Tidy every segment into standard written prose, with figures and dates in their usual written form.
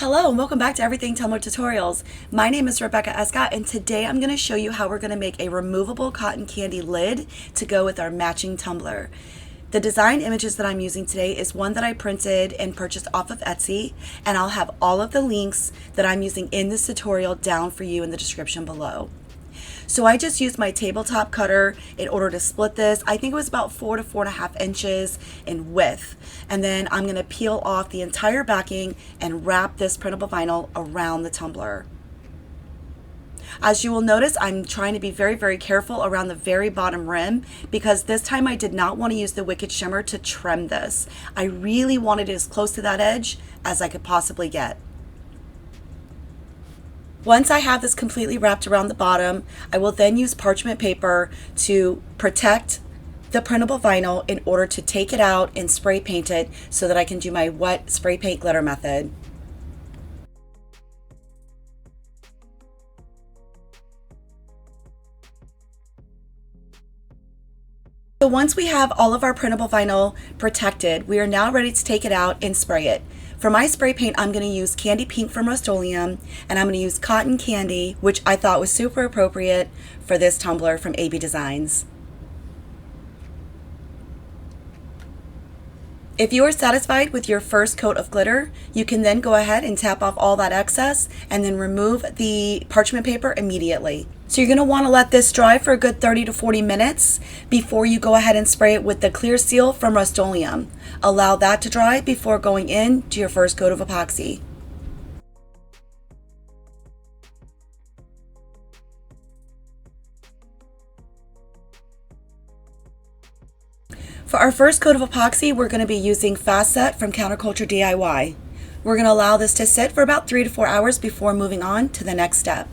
Hello and welcome back to Everything Tumbler Tutorials. My name is Rebecca Escott and today I'm going to show you how we're going to make a removable cotton candy lid to go with our matching tumbler. The design images that I'm using today is one that I printed and purchased off of Etsy, and I'll have all of the links that I'm using in this tutorial down for you in the description below. So I just used my tabletop cutter in order to split this. I think it was about 4 to 4.5 inches in width. And then I'm going to peel off the entire backing and wrap this printable vinyl around the tumbler. As you will notice, I'm trying to be very careful around the very bottom rim because this time I did not want to use the Wicked Shimmer to trim this. I really wanted it as close to that edge as I could possibly get. Once I have this completely wrapped around the bottom, I will then use parchment paper to protect the printable vinyl in order to take it out and spray paint it so that I can do my wet spray paint glitter method. So once we have all of our printable vinyl protected, we are now ready to take it out and spray it. For my spray paint, I'm going to use Candy Pink from Rustoleum, and I'm going to use Cotton Candy, which I thought was super appropriate for this tumbler from AB Designs. If you are satisfied with your first coat of glitter, you can then go ahead and tap off all that excess and then remove the parchment paper immediately. So you're going to want to let this dry for a good 30 to 40 minutes before you go ahead and spray it with the clear seal from Rustoleum. Allow that to dry before going in to your first coat of epoxy. For our first coat of epoxy, we're going to be using Fast Set from Counterculture DIY. We're going to allow this to sit for about 3 to 4 hours before moving on to the next step.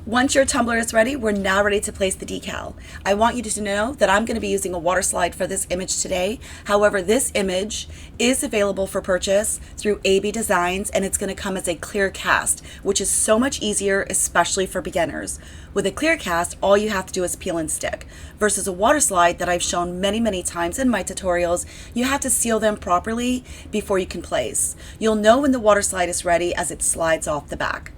Once your tumbler is ready, we're now ready to place the decal. I want you to know that I'm going to be using a water slide for this image today. However, this image is available for purchase through AB Designs, and it's going to come as a clear cast, which is so much easier, especially for beginners. With a clear cast, all you have to do is peel and stick, versus a water slide that I've shown many times in my tutorials. You have to seal them properly before you can place. You'll know when the water slide is ready as it slides off the back.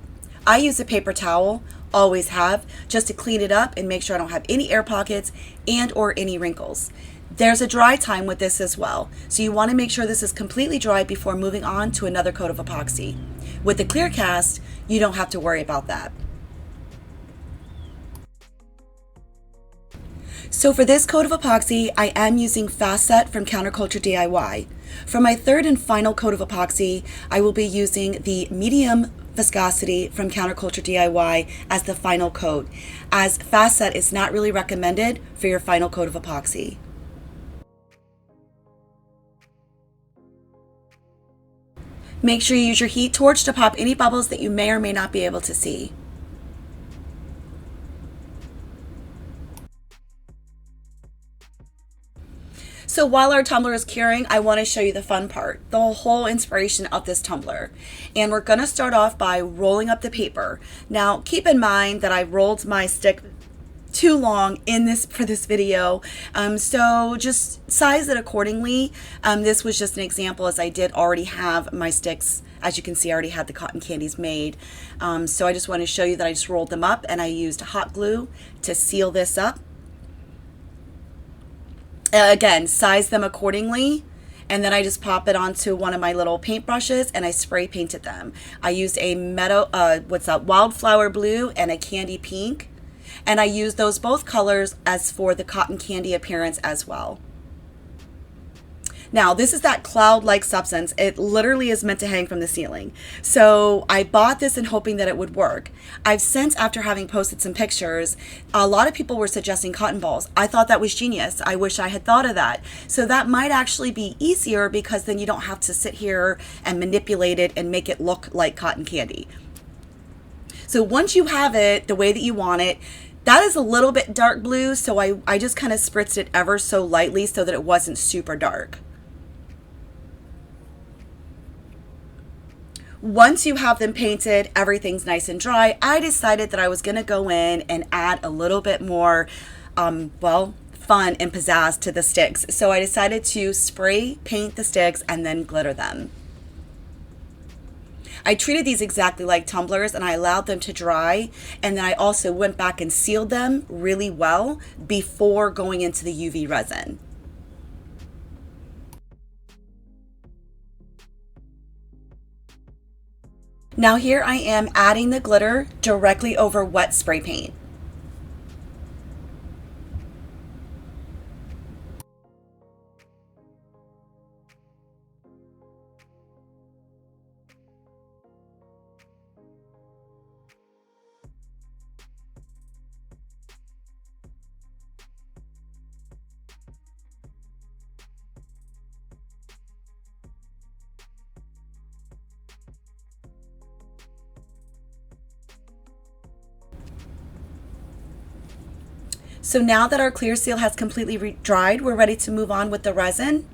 I use a paper towel, always have, just to clean it up and make sure I don't have any air pockets and or any wrinkles. There's a dry time with this as well, so you want to make sure this is completely dry before moving on to another coat of epoxy. With the clear cast, you don't have to worry about that. So for this coat of epoxy, I am using Fast Set from Counterculture DIY. For my third and final coat of epoxy, I will be using the medium viscosity from Counterculture DIY as the final coat, as Fast Set is not really recommended for your final coat of epoxy. Make sure you use your heat torch to pop any bubbles that you may or may not be able to see. So while our tumbler is curing, I want to show you the fun part, the whole inspiration of this tumbler. And we're going to start off by rolling up the paper. Now keep in mind that I rolled my stick too long for this video, so just size it accordingly. This was just an example, as I did already have my sticks. As you can see, I already had the cotton candies made. So I just want to show you that I just rolled them up and I used hot glue to seal this up. Again, size them accordingly, and then I just pop it onto one of my little paint brushes and I spray painted them. I used a Wildflower blue and a candy pink, and I used those both colors as for the cotton candy appearance as well. Now, this is that cloud-like substance. It literally is meant to hang from the ceiling. So I bought this in hoping that it would work. I've since, after having posted some pictures, a lot of people were suggesting cotton balls. I thought that was genius. I wish I had thought of that. So that might actually be easier because then you don't have to sit here and manipulate it and make it look like cotton candy. So once you have it the way that you want it, that is a little bit dark blue, so I just kind of spritzed it ever so lightly so that it wasn't super dark. Once you have them painted, everything's nice and dry, I decided that I was going to go in and add a little bit more, well, fun and pizzazz to the sticks. So I decided to spray paint the sticks and then glitter them. I treated these exactly like tumblers, and I allowed them to dry, and then I also went back and sealed them really well before going into the UV resin. Now here I am adding the glitter directly over wet spray paint. So now that our clear seal has completely dried, we're ready to move on with the resin.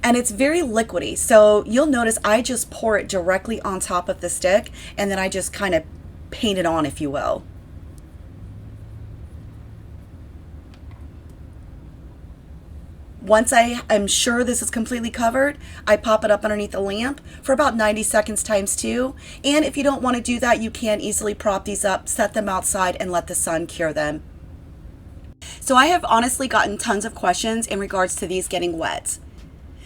And it's very liquidy, so you'll notice I just pour it directly on top of the stick, and then I just kind of paint it on, if you will. Once I am sure this is completely covered, I pop it up underneath the lamp for about 90 seconds times 2. And if you don't want to do that, you can easily prop these up, set them outside, and let the sun cure them. So I have honestly gotten tons of questions in regards to these getting wet.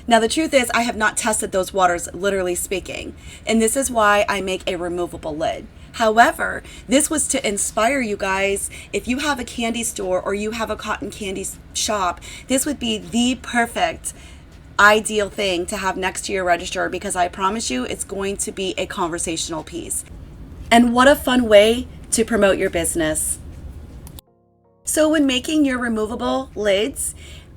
Now the truth is I have not tested those waters, literally speaking, and this is why I make a removable lid. However, this was to inspire you guys. If you have a candy store or you have a cotton candy shop, this would be the perfect ideal thing to have next to your register, because I promise you it's going to be a conversational piece. And what a fun way to promote your business. So when making your removable lids,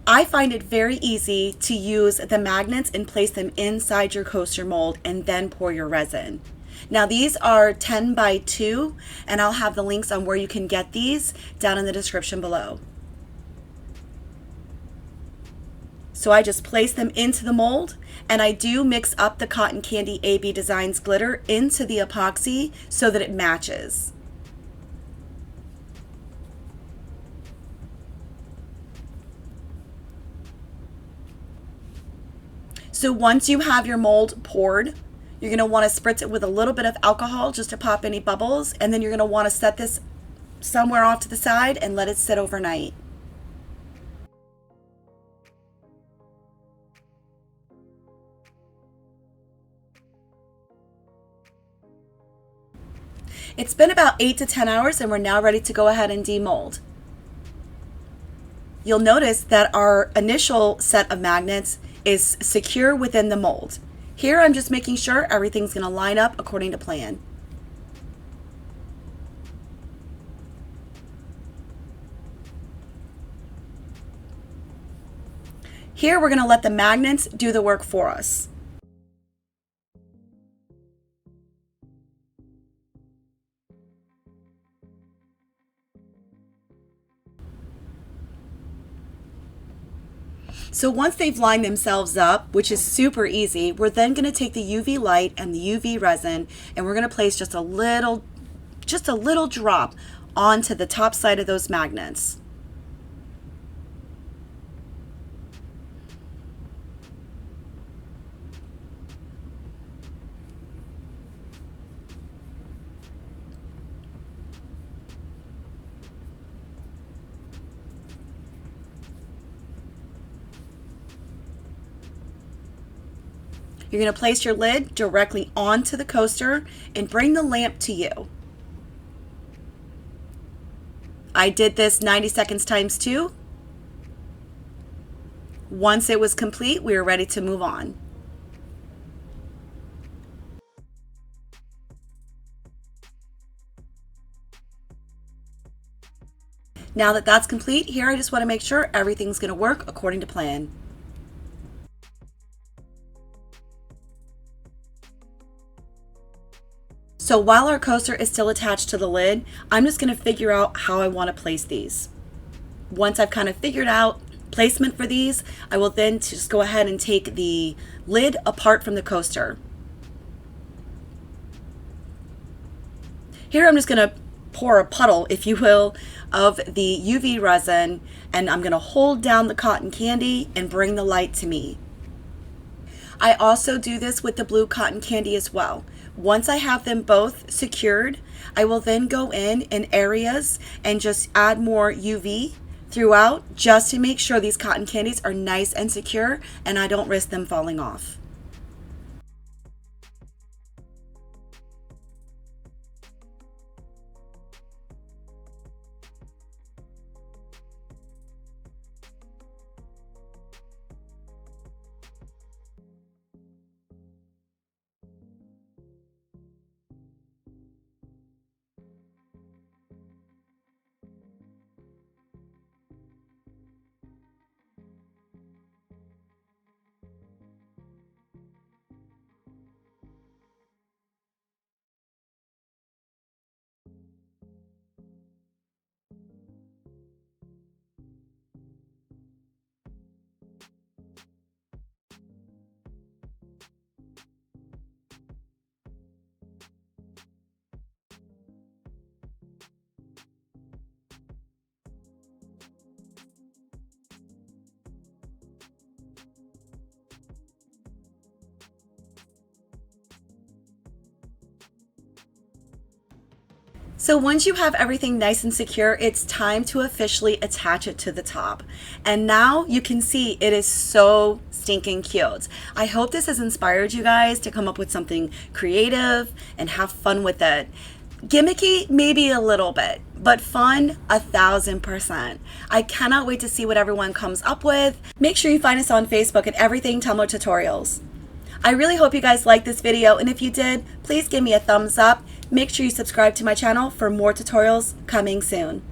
I find it very easy to use the magnets and place them inside your coaster mold and then pour your resin. Now these are 10 by 2, and I'll have the links on where you can get these down in the description below. So I just place them into the mold, and I do mix up the Cotton Candy AB Designs glitter into the epoxy so that it matches. So once you have your mold poured, you're going to want to spritz it with a little bit of alcohol just to pop any bubbles, and then you're going to want to set this somewhere off to the side and let it sit overnight. It's been about 8 to 10 hours, and we're now ready to go ahead and demold. You'll notice that our initial set of magnets is secure within the mold. Here I'm just making sure everything's going to line up according to plan. Here we're going to let the magnets do the work for us. So once they've lined themselves up, which is super easy, we're then going to take the UV light and the UV resin, and we're going to place just a little drop onto the top side of those magnets. You're going to place your lid directly onto the coaster and bring the lamp to you. I did this 90 seconds times 2. Once it was complete, we were ready to move on. Now that that's complete, here I just want to make sure everything's going to work according to plan. So while our coaster is still attached to the lid, I'm just going to figure out how I want to place these. Once I've kind of figured out placement for these, I will then just go ahead and take the lid apart from the coaster. Here I'm just going to pour a puddle, if you will, of the UV resin, and I'm going to hold down the cotton candy and bring the light to me. I also do this with the blue cotton candy as well. Once I have them both secured, I will then go in areas and just add more UV throughout, just to make sure these cotton candies are nice and secure and I don't risk them falling off. So once you have everything nice and secure, it's time to officially attach it to the top. And now you can see it is so stinking cute. I hope this has inspired you guys to come up with something creative and have fun with it. Gimmicky, maybe a little bit, but fun, 1000%. I cannot wait to see what everyone comes up with. Make sure you find us on Facebook at Everything Tumbler Tutorials. I really hope you guys liked this video, and if you did, please give me a thumbs up. Make sure you subscribe to my channel for more tutorials coming soon.